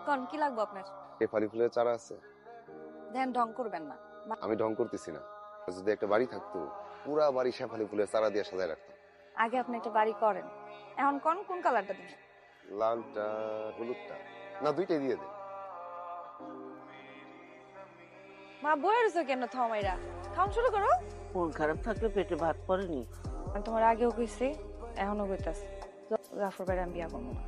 কোন কি লাগবে আপনার? শেফালি ফুলের চারা আছে? ধ্যান ঢং করবেন না। আমি ঢং করতেছি না। যদি একটা বাড়ি থাকতো, পুরা বাড়ি শেফালি ফুলের চারা দিয়ে সাজায় রাখতাম। আগে আপনি একটা বাড়ি করেন, এখন কোন কালারটা দিবেন? লালটা, হলুদটা, না দুইটাই দিয়ে দে। মা বয়ে রয়েছে কেন থামাইরা? খাওয়ান শুরু করো। মন খারাপ থাকলে পেটে ভাত পড়েনি। আমি তোমার আগেও কইছি, এখনো কইতাছি, জাফর ভাইরে আমি বিয়া করবো না।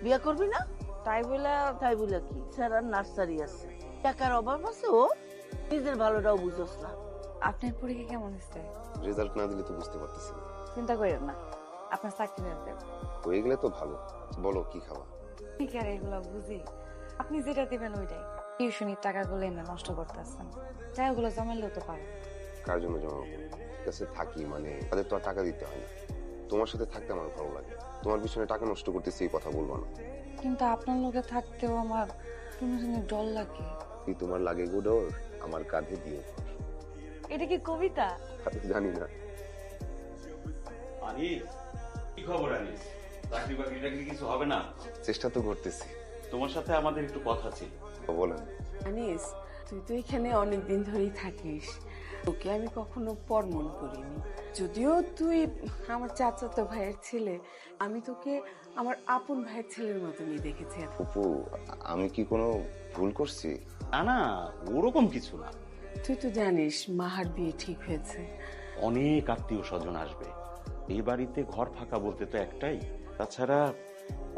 বিয়া করবি না? তাই বলে তাই বলে কি সারা নার্সারি আছে, টাকার অভাব আছে, ও নিজের ভালোটাও বুঝোস না। আপনার পরীক্ষা কেমন হচ্ছে? রেজাল্ট না দিলে তো বুঝতে পারতেছি না। চিন্তা করেন না, আপনার চাকরি হয়ে যাবে। হয়ে গেলে তো ভালো। বলো কি খাওয়া? ঠিক আর এগুলো বুঝি, আপনি যেটা দিবেন ওইটাই। টিউশনির টাকাগুলো এনে নষ্ট করতেছেন, তাই ওগুলো জমাইলেও তো পারেন। কার জন্য জমা করবো? কাছে থাকি মানে তাদের তো আর টাকা দিতে হয় না। তোমার সাথে থাকতে আমার ভালো লাগে। তোমার পিছনে টাকা নষ্ট করতেছি এই কথা বলবো না। কিন্তু আপনার লোকে থাকতেও আমার কোনো দিনের ডর লাগে। কি তোমার লাগে গো ডর? আমার কাঁধে দিও। এটা কি কবিতা? জানি না। আনিস, কি খবর আনিস? চাকরি বাকরি টাকরি কিছু হবে না? চেষ্টা তো করতেছি। তোমার সাথে আমাদের একটু কথা ছিল। বলেন। আনিস, তুই তো এখানে অনেকদিন ধরেই থাকিস, তোকে আমি কখনো পর মন করিনি। যদিও তুই আমার চাচাতো ভাইয়ের ছেলে, আমি তোকে আমার আপন ভাইয়ের ছেলের মতনই দেখেছি। অপু, আমি কি কোনো ভুল করছি? না না, ওরকম কিছু না। তুই তো জানিস মাহার বিয়ে ঠিক হয়েছে। অনেক আত্মীয় স্বজন আসবে এই বাড়িতে, ঘর ফাঁকা বলতে তো একটাই। তাছাড়া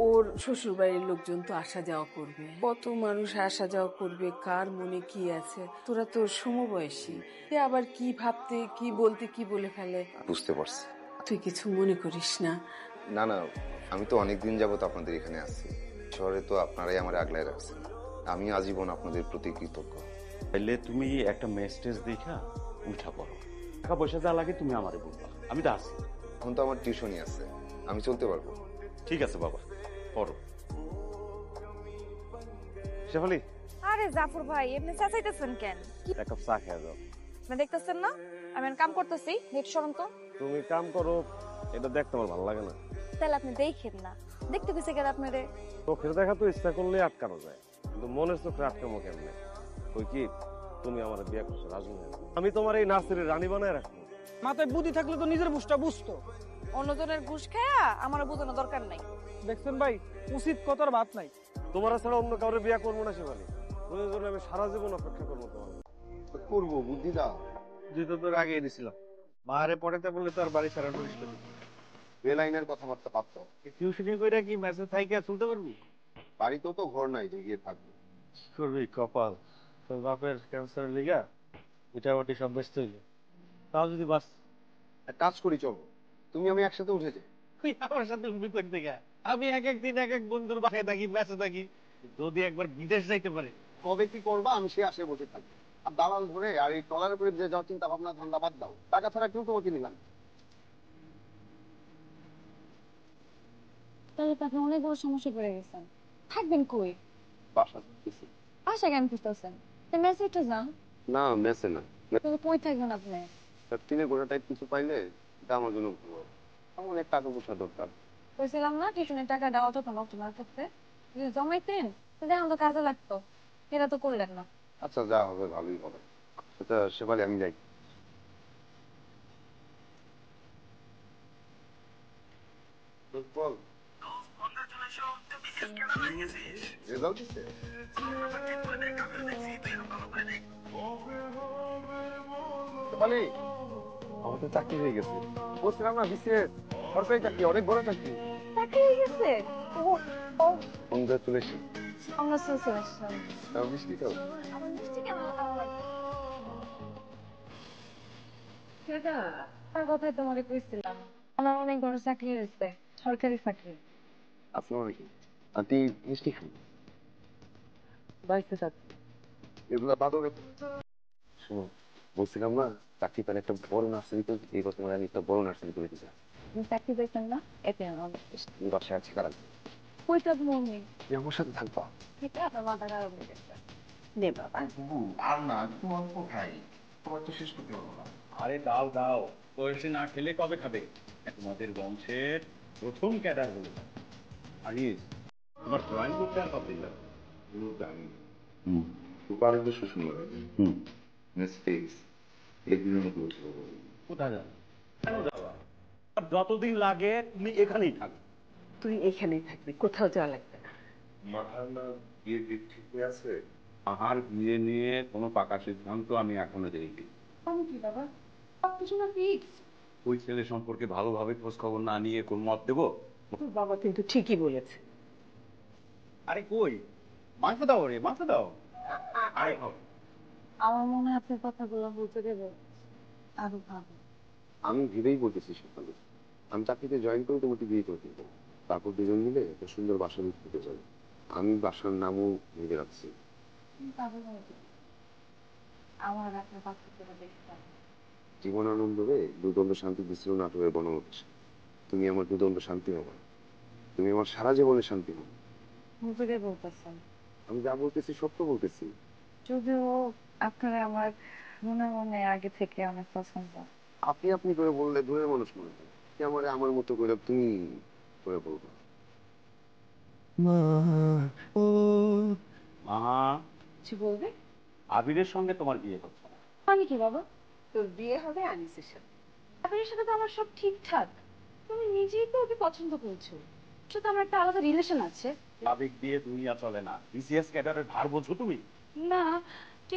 ওর শ্বশুর বাড়ির লোকজন তো আসা যাওয়া করবে, কত মানুষ আসা যাওয়া করবে, কার মনে কি আছে। তোরা তো সমবয়সী, সে আবার কি ভাবতে কি বলতে কি বলে ফেলে। বুঝতে পারছি। তুই কিছু মনে করিস না। না না, আমি তো অনেকদিন যাবত আপনাদের এখানে আছি। শহরে তো আপনারাই আমার আগলায় রাখছেন। আমি আজীবন আপনাদের প্রতি কৃতজ্ঞ। তাইলে তুমি একটা মেসেজ দেখা উঠা পড়ো। টাকা পয়সা যা লাগে তুমি আমারে বলবা, আমি তো আছি। এখন তো আমার টিউশনই আছে, আমি চলতে পারবো। ঠিক আছে বাবা, পড়ো। শেফালি, আরে জাফর ভাই, এমনি চেঁচাইতেছেন কেন? এক কাপ চা খেয়ে যাও। আপনি দেখতেছেন না আমি এখন কাম করতেছি? নেট সরম তো। তুমি কাম করো, এটা দেখতে আমার ভালো লাগে না। তাহলে আপনি দেখেন না, দেখতে গেছে কেন আপনারে? চোখের দেখা তো ইচ্ছা করলে আটকানো যায়, কিন্তু মনের চোখে আটকামো কেমনে? ওই কি তুমি আমার বিয়ে করছো রাজু? আমি তোমার এই নার্সারির রানী বানায় রাখবো? মাথায় বুদ্ধি থাকলে তো নিজের বুঝটা বুঝতো। অন্যজনের ঘুষ খায়া আমার বোঝানো দরকার নাই। দেখছেন ভাই, উচিত কথার বাদ নাই। তোমার ছাড়া অন্য কাউরে বিয়ে করবো না শেফালি। প্রয়োজনে আমি সারা জীবন অপেক্ষা করবো তোমার। করবো, বুদ্ধি দাও। তুই তো তোর আগে দিছিলাম, মারে পড়াতে বললে তো আর বাড়ি ছাড়া করিস না। বেলাইনের কথাবার্তা পারতো। টিউশনি কইরা কি মেসে থাইকে চলতে পারবি? বাড়িতেও তো ঘর নাই যে গিয়ে থাকবো। করবি কপাল, তোর বাপের ক্যান্সারের লিগা এটা ওটি সব ব্যস্ত হইলো। তাও যদি বাস এক কাজ করি, চলো তুমি আমি একসাথে উঠে যাই। তুই আমার সাথে উঠবি কোন থেকে? আমি এক এক দিন এক এক বন্ধুর বাসায় থাকি, বেঁচে থাকি। যদি একবার বিদেশ যাইতে পারে। কবে কি করবা আমি সে আসে বসে থাকি। আর দালাল ধরে আর এই টলার উপরে যে যাওয়ার চিন্তা ভাবনা ধান্দা বাদ দাও। টাকা ছাড়া কেউ তোমাকে নিলাম। তাহলে তো আপনি অনেক বড় সমস্যা পড়ে গেছেন। থাকবেন কই? বাসা কিছু বাসা কেন খুঁজতেছেন? মেসেজটা যান। না, মেসে না। তাহলে কই থাকবেন আপনি? তিনে গোটা টাইপ কিছু পাইলে এটা আমার জন্য ভালো। আমার অনেক টাকা পয়সা দরকার। বলছিলাম না টিউশনের টাকা দেওয়া তো নষ্ট না করতে, যদি জমাইতেন তাহলে এখন তো কাজে লাগতো। এটা তো করলেন না। আচ্ছা, যা হবে ভালোই হবে। আচ্ছা শেফালি, আমি যাই। বল, রেজাল্ট দিছে? শেফালি, আমাদের চাকরি হয়ে গেছে। বলছিলাম না বিসিএস সরকারি চাকরি, অনেক বড় চাকরি। চাকরি হয়ে গেছে? কংগ্রাচুলেশন। আমরা সুসুলেশন। মিষ্টি খাও। আমার মিষ্টি কেন খাওয়া লাগবে? সেটা তার কথাই তোমাকে কইছিলাম, আমার অনেক বড় চাকরি হয়েছে, সরকারি চাকরি। আসসালামু আলাইকুম আন্টি, মিষ্টি খান। বাড়িতে থাক। এগুলা বাদও শোনো, বলছিলাম না চাকরি পেলে একটা বড় নার্সারি তো এই বছর আমি একটা বড় নার্সারি করে দিতে। চাকরি পেয়েছেন না, এতে আমার বাসায় আছি, কারা কই থাকবো মনে আমার সাথে থাকবা? এটা আপনার মাথা খারাপ হয়ে গেছে। নে বাবা। আর না, একটু অল্প খাই, তোমার তো শেষ করতে পারবো না। আরে দাও দাও, বয়সে না খেলে কবে খাবে? তোমাদের বংশের প্রথম ক্যাডার হলো আনিস। তোমার ড্রয়িং করতে আর কতদিন লাগবে? হুম পারবে শ্বশুর নয় হুম মিস্টেক্স এগুলো কোথায় যাবে কেন যাবা যতদিন লাগে তুমি এখানেই থাকবে তুই এখানেই থাকবি, কোথাও যাওয়া লাগবে না। মাথার না বিয়ে ঠিক ঠিক হয়ে আছে। আমার বিয়ে নিয়ে কোনো পাকা সিদ্ধান্ত আমি এখনো দেইনি। আমি কি বাবা, সবকিছু না ফিক্স। ওই ছেলে সম্পর্কে ভালোভাবে খোঁজ খবর না নিয়ে কোন মত দেবো? তোর বাবা কিন্তু ঠিকই বলেছে। আরে কই, মাথা দাও রে, মাথা দাও। আরে আমার মনে হয় আপনার কথাগুলো বলতে দেবে আরো ভালো। আমি ভেবেই বলতেছি সকালে আমি চাকরিতে জয়েন করে তোমাকে বিয়ে করে দিবো, তারপর দুজন মিলে একটা সুন্দর বাসা দিতে চাই। আমি বাসার নামও ভেবে রাখছি। পাগল হয়ে যাবে। আমার আপনার পাত্রকে দেখতে পাবো। জীবনানন্দ রে দুদণ্ড শান্তি দিছিল নাটোরের বনবৎস। তুমি আমার দুদণ্ড শান্তি হবে, তুমি আমার সারা জীবনে শান্তি হবে। মুখে বলতেছেন, আমি যা বলতেছি সত্য বলতেছি। যদিও আপনারা আমার মনে মনে আগে থেকে অনেক পছন্দ। আপনি আপনি করে বললে দূরের মানুষ মনে হয়, কি আমার আমার মতো করে তুমি করে বলবো। মা কিছু বলবে? আবিরের সঙ্গে তোমার বিয়ে হচ্ছে না। মানে কি বাবা? তোর বিয়ে হবে আনিসের সাথে। আপনার সাথে তো আমার সব ঠিকঠাক। তুমি নিজেই তো ওকে পছন্দ করছো। ওর তো আমার একটা আলাদা রিলেশন আছে। আবেগ দিয়ে দুনিয়া চলে না, বিসিএস ক্যাডারের ভার বোঝো তুমি। না,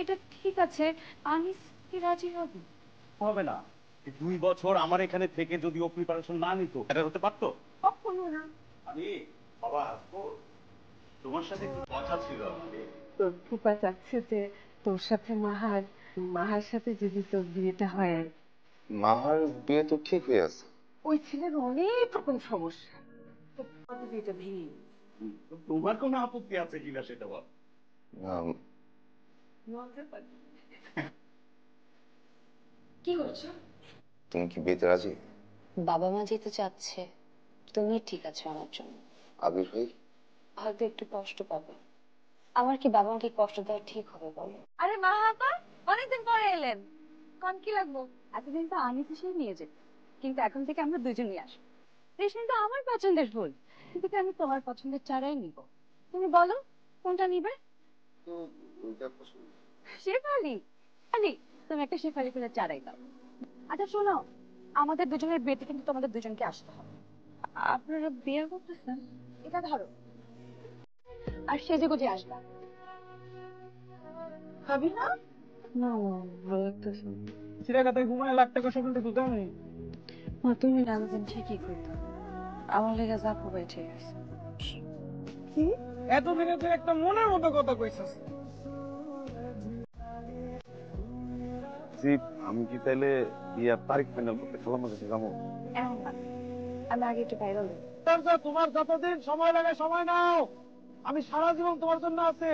এটা ঠিক আছে। আনিস কি রাজি হবে? হবে না। এই 2 বছর আমার এখানে থেকে যদি ও প্রিপারেশন না নিত ক্যাডার হতে পারতো? কখনো না। আমি বাবা তোমার সাথে একটু কথা ছিল আমাদের। তোর ফুপা চাচ্ছে যে তোর সাথে মাহার সাথে যদি তোর বিয়েটা হয়। মাহার বিয়ে তো ঠিক হয়ে আছে। ওই ছেলের অনেক রকম সমস্যা, তোর ফুপা তো বিয়েটা ভেঙে দিবে। তো তোমার কোনো আপত্তি আছে কিনা সেটা বল। আম, বলতে পারি। কি করছো? তুমি কি বিয়েতে রাজি? বাবা মা যেতে চাচ্ছে, তুমি ঠিক আছে আমার জন্য। আবির ভাই? হয়তো একটু কষ্ট পাবে। আমার কি বাবা মাকে কষ্ট দেওয়া ঠিক হবে বলো? আরে মা আপা, অনেকদিন পরে এলেন। কোন কি লাগবো? এতদিন তো আনিস এসে নিয়ে যেত, কিন্তু এখন থেকে আমরা দুজনই আসবো। রেশমি তো আমার পছন্দের ফুল, কিন্তু আমি তোমার পছন্দের চারাই নিব। তুমি বলো কোনটা নিবে? তো ওইটা পছন্দ। শেফালি। আলি, তুমি একটা শেফালি ফুলের চারাই দাও। আচ্ছা শোনো, আমাদের দুজনের বিয়েতে কিন্তু তোমাদের দুজনকে আসতে হবে। আপনারা বিয়ে করতেছেন? এটা ধরো, আর সেজে গুজে আসবা। ভাবি না? না ভালো লাগতেছে না। চিরাগাতে ঘুমায় লাখ টাকা স্বপ্ন দেখতে আমি। মা তুমি জানতেন ঠিকই কইতো, আমার লেগে জাপু ঠিক আছে। কি? এতদিনে তুই একটা মনের মতো কথা কইছিস। জি, আমি কি তাইলে বিয়ার তারিখ ফাইনাল করতে খালাম্মার কাছে যাবো? এখন না, আমি আগে একটু বাইরে হই। তোমার যতদিন সময় লাগে সময় নাও, আমি সারা জীবন তোমার জন্য আছি।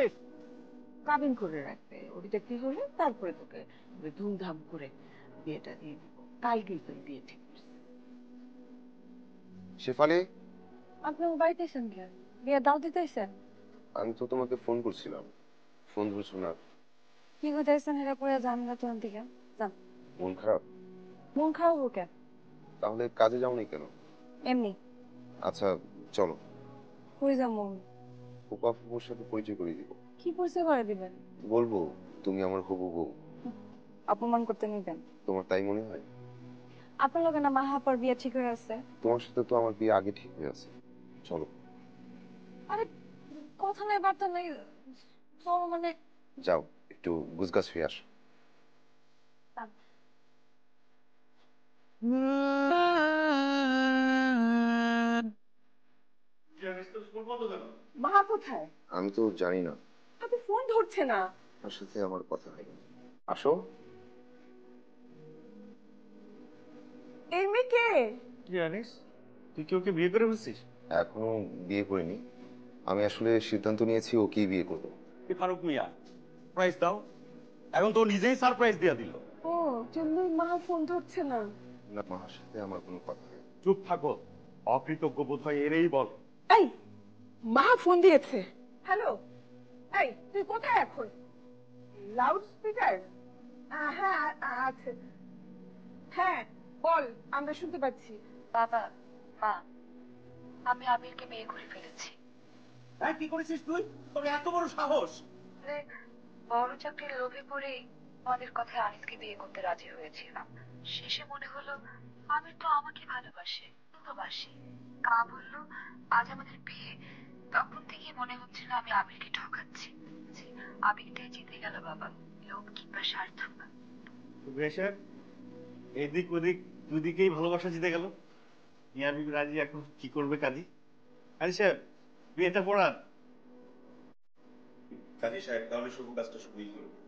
কাবিন করে রাখবে, ওদিকটা কি হলে তারপরে তোকে ধুমধাম করে বিয়েটা দিয়ে দিব। কালকেই তোর বিয়ে ঠিক করছি। শেফালি, আপনি বাড়িতে এসেন কেন? বিয়ে দাও দিতেছেন? আমি তো তোমাকে ফোন করছিলাম, ফোন ধরছো না। কি করতেছেন এটা করে যান না তোমার দিকে। যান। মন খারাপ? মন খারাপ হোক কেন? তাহলে কাজে যাওনি কেন? এমনি। আচ্ছা চলো, কই যাবো? ফুপা ফুপুর সাথে পরিচয় করিয়ে দিব। কি পরিচয় করে দিবেন? বলবো তুমি আমার হবু বউ। অপমান করতে নিবেন? তোমার তাই মনে হয়? আপনার লোকে না মাহাপার বিয়ে ঠিক হয়ে আছে। তোমার সাথে তো আমার বিয়ে আগে ঠিক হয়ে আছে। চলো। আরে কথা নাই বার্তা নাই, চলো মানে। যাও, একটু গুছগাছ হয়ে আসো। মাহা কোথায়? আমি তো জানি না, আপনি ফোন ধরছে না। তার সাথে আমার কথা হয়নি। আসো। এই মেয়ে কে? কি জানিস, তুই কি ওকে বিয়ে করে ফেলছিস? এখনো বিয়ে করিনি, আমি আসলে সিদ্ধান্ত নিয়েছি ওকেই বিয়ে করবো। কি ফারুক মিয়া, প্রাইজ দাও। এখন তো ও নিজেই সারপ্রাইজ দিয়ে দিল। ও জন্যই মাহা ফোন ধরছে না। না, মার সাথে আমার কোনো কথা হয়নি। চুপ থাকো, অকৃতজ্ঞ বোধ হয় এরেই বল। এই মাহা ফোন দিয়েছে। হ্যালো, এই তুই কোথায় এখন? Loud speaker? হ্যাঁ আছে। হ্যাঁ বল, আমরা শুনতে পাচ্ছি। বাবা, মা, আমি আবিরকে বিয়ে করে ফেলেছি। হ্যাঁ কি করেছিস তুই? তোর এত বড় সাহস! বড় চাকরির লোভে পড়ে আমাদের কথায় আনিসকে বিয়ে করতে রাজি হয়েছিলাম। শেষে মনে হলো আমির তো আমাকে ভালোবাসে, ভালোবাসি। কা বলল আজ আমাদের বিয়ে। তখন থেকে মনে হচ্ছিল আমি আবিরকে ঠকাচ্ছি। আবিরটাই জিতে গেল বাবা, লোভ কিংবা স্বার্থ না। বেশার এদিক ওদিক দুদিকেই ভালোবাসা জিতে গেল। মিয়া বিবি রাজি, এখন কি করবে কাজী? কাজী সাহেব, বিয়েটা পড়ান। কাজী সাহেব, তাহলে শুভ কাজটা শুরুই করবে।